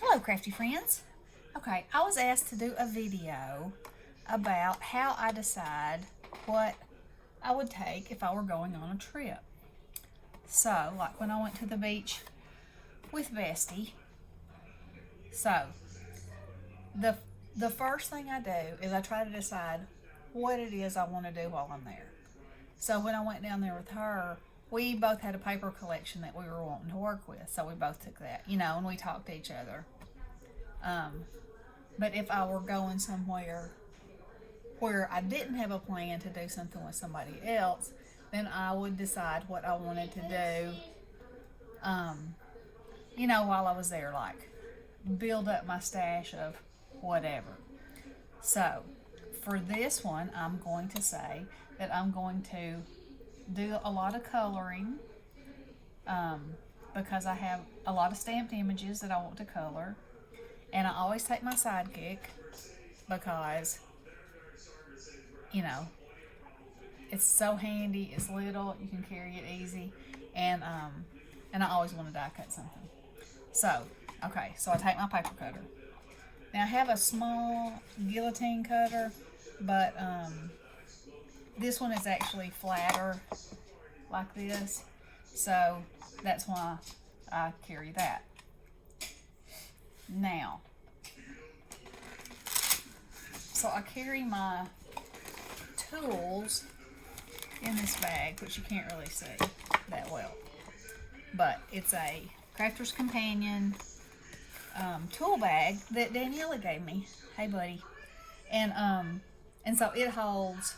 Hello, crafty friends. Okay, I was asked to do a video about how I decide what I would take if I were going on a trip. So, like when I went to the beach with Bestie. So, the the first thing I do is I try to decide what it is I want to do while I'm there. So when I went down there with her, we both had a paper collection that we were wanting to work with. So we both took that, and we talked to each other. Um, but if I were going somewhere where I didn't have a plan to do something with somebody else, then I would decide what I wanted to do, while I was there, like build up my stash of whatever. So for this one, I'm going to say that I'm going to do a lot of coloring because I have a lot of stamped images that I want to color. And I always take my sidekick because, you know, it's so handy. It's little. You can carry it easy. And I always want to die cut something. So, okay, so I take my paper cutter. Now I have a small guillotine cutter, but this one is actually flatter like this. So that's why I carry that. Now, so I carry my tools in this bag, which you can't really see that well. But it's a Crafter's Companion tool bag that Daniela gave me. Hey, buddy. And so it holds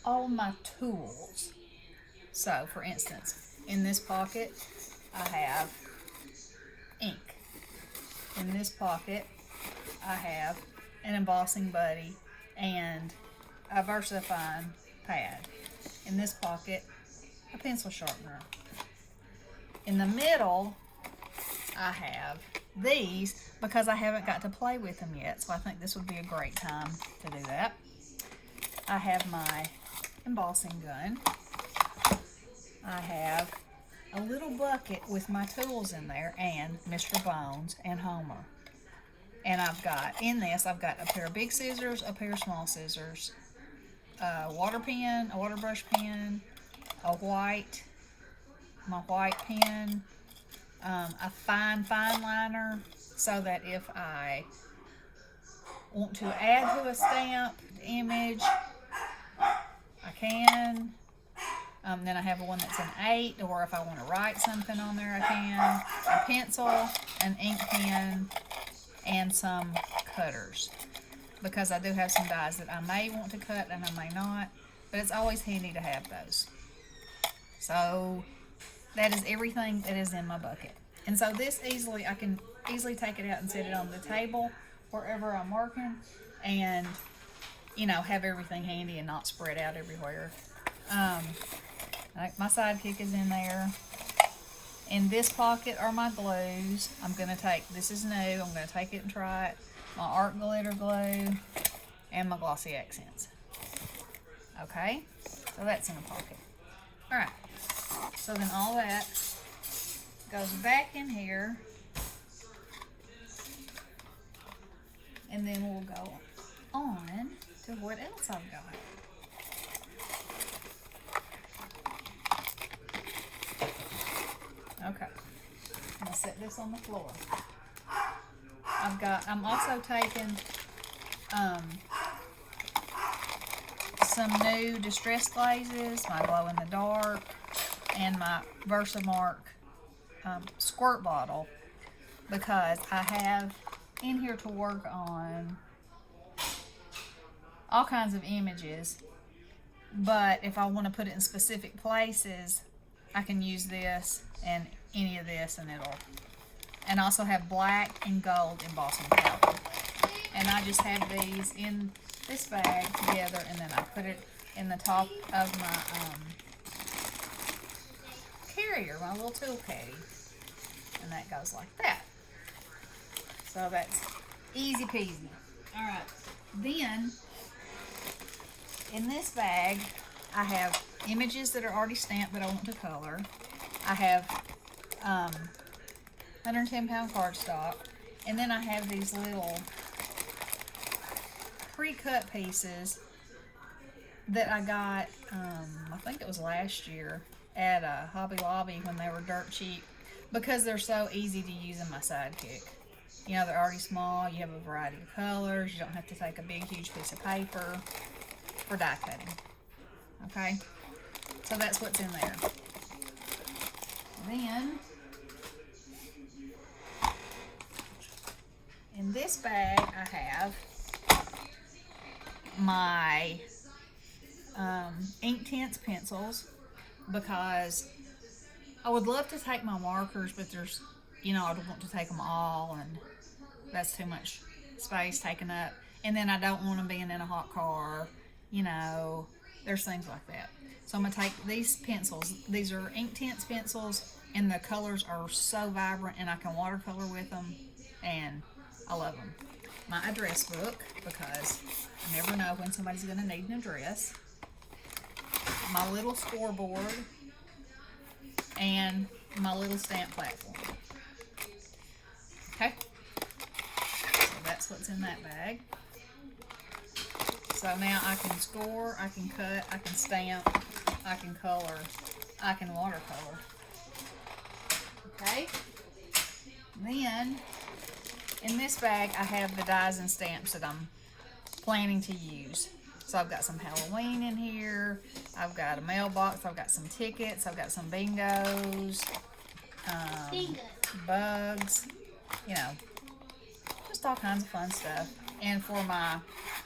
all my tools. So, for instance, in this pocket, I have ink. In this pocket, I have an embossing buddy and a VersaFine pad. In this pocket, a pencil sharpener. In the middle, I have these because I haven't got to play with them yet, so I think this would be a great time to do that. I have my embossing gun. I have a little bucket with my tools in there and Mr. Bones and Homer. And I've got a pair of big scissors, a pair of small scissors, a water pen, a water brush pen, my white pen, a fine liner so that if I want to add to a stamped image, I can. Then I have one that's an 8, or if I want to write something on there, I can. A pencil, an ink pen, and some cutters. Because I do have some dies that I may want to cut and I may not, but it's always handy to have those. So that is everything that is in my bucket. And so I can easily take it out and set it on the table wherever I'm working and, have everything handy and not spread out everywhere. My sidekick is in there. In this pocket are my glues. This is new, I'm going to take it and try it. My art glitter glue and my glossy accents. Okay, so that's in the pocket. Alright, so then all that goes back in here. And then we'll go on to what else I've got. Okay, I'm gonna set this on the floor. I'm also taking some new Distress glazes, my glow in the dark, and my Versamark squirt bottle, because I have in here to work on all kinds of images, but if I want to put it in specific places, I can use this and any of this, and also have black and gold embossing powder. And I just have these in this bag together, and then I put it in the top of my carrier, my little tool caddy, and that goes like that. So that's easy peasy. All right, then in this bag I have images that are already stamped that I want to color. I have 110-pound cardstock. And then I have these little pre-cut pieces that I got, I think it was last year at Hobby Lobby when they were dirt cheap, because they're so easy to use in my sidekick. You know, they're already small, you have a variety of colors, you don't have to take a big huge piece of paper for die cutting. Okay, so that's what's in there. Then in this bag I have my Inktense pencils, because I would love to take my markers, but there's, you know, I don't want to take them all, and that's too much space taken up. And then I don't want them being in a hot car, you know, there's things like that. So I'm going to take these pencils. These are Inktense pencils, and the colors are so vibrant, and I can watercolor with them, and I love them. My address book, because I never know when somebody's going to need an address. My little scoreboard, and my little stamp platform. Okay, so that's what's in that bag. So now I can score, I can cut, I can stamp, I can color, I can watercolor. Okay, then in this bag I have the dies and stamps that I'm planning to use. So I've got some Halloween in here, I've got a mailbox, I've got some tickets, I've got some bingos, bugs, you know, just all kinds of fun stuff. And for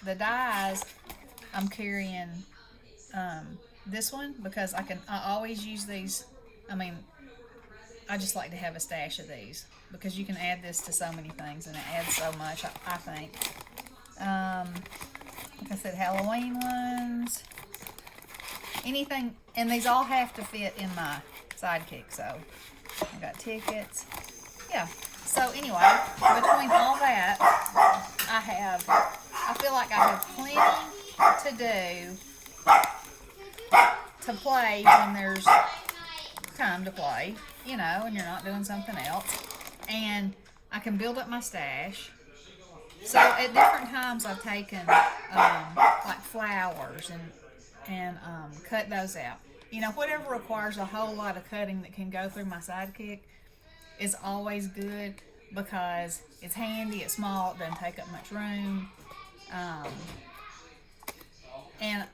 the dies, I'm carrying this one, because I always use these. I mean, I just like to have a stash of these, because you can add this to so many things, and it adds so much, I think. Like I said, Halloween ones, anything, and these all have to fit in my sidekick. So I got tickets, yeah. So anyway, between all that, I feel like I have plenty to do to play when there's time to play, you know, and you're not doing something else, and I can build up my stash. So at different times I've taken like flowers and cut those out. You know, whatever requires a whole lot of cutting that can go through my sidekick is always good, because it's handy, it's small, it doesn't take up much room, and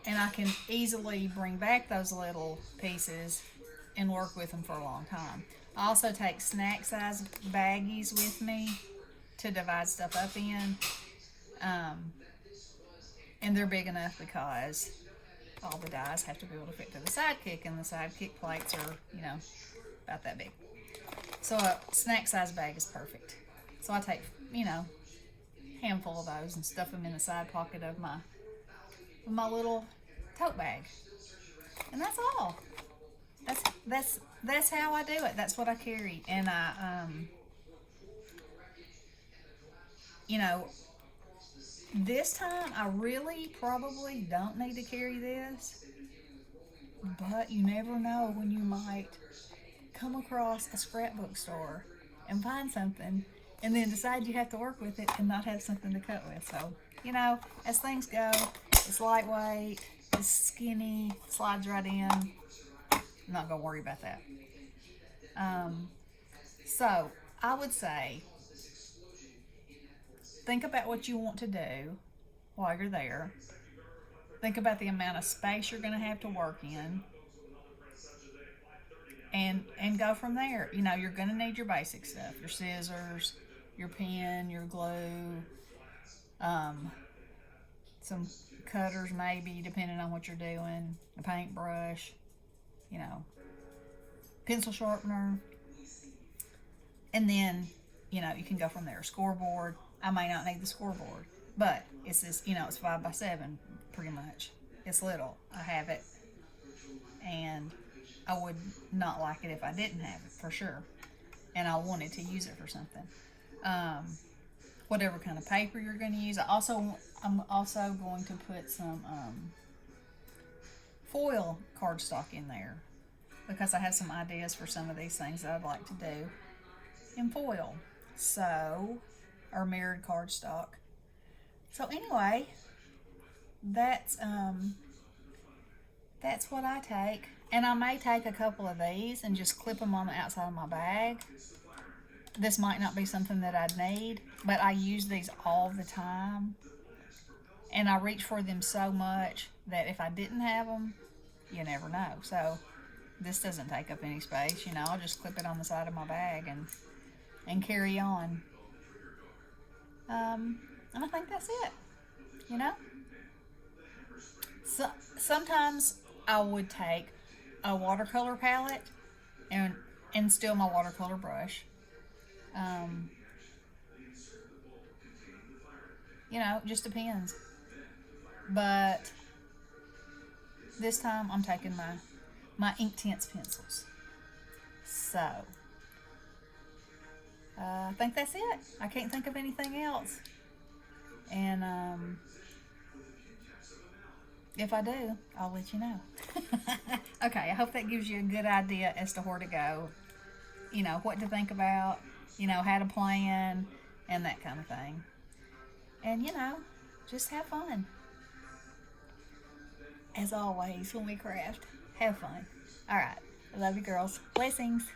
I can easily bring back those little pieces and work with them for a long time. I also take snack size baggies with me to divide stuff up in, and they're big enough because all the dies have to be able to fit to the sidekick, and the sidekick plates are, you know, about that big. So a snack size bag is perfect. So I take, you know, a handful of those and stuff them in the side pocket of my little tote bag, and that's all. That's how I do it. That's what I carry. And I you know, this time I really probably don't need to carry this, but you never know when you might come across a scrapbook store and find something, and then decide you have to work with it and not have something to cut with. So, you know, as things go, it's lightweight, it's skinny, slides right in. I'm not gonna worry about that. So I would say, think about what you want to do while you're there. Think about the amount of space you're going to have to work in, and go from there. You know, you're going to need your basic stuff: your scissors, your pen, your glue, some cutters maybe, depending on what you're doing, a paintbrush, you know, pencil sharpener, and then, you know, you can go from there. Scoreboard. I may not need the scoreboard, but it's this, you know, it's 5x7 pretty much. It's little. I have it, and I would not like it if I didn't have it, for sure. And I wanted to use it for something. Whatever kind of paper you're going to use. I'm also going to put some foil cardstock in there, because I have some ideas for some of these things that I'd like to do. in foil. So, or mirrored cardstock. So anyway, that's what I take. And I may take a couple of these and just clip them on the outside of my bag. This might not be something that I'd need, but I use these all the time. And I reach for them so much that if I didn't have them, you never know. So this doesn't take up any space, you know. I'll just clip it on the side of my bag and carry on. And I think that's it, you know. So sometimes I would take a watercolor palette and still my watercolor brush. Um, you know, it just depends. But this time I'm taking my Inktense pencils. So I think that's it. I can't think of anything else. And if I do, I'll let you know. Okay, I hope that gives you a good idea as to where to go. You know, what to think about, you know, how to plan, and that kind of thing. And, you know, just have fun. As always, when we craft, have fun. All right. I love you, girls. Blessings.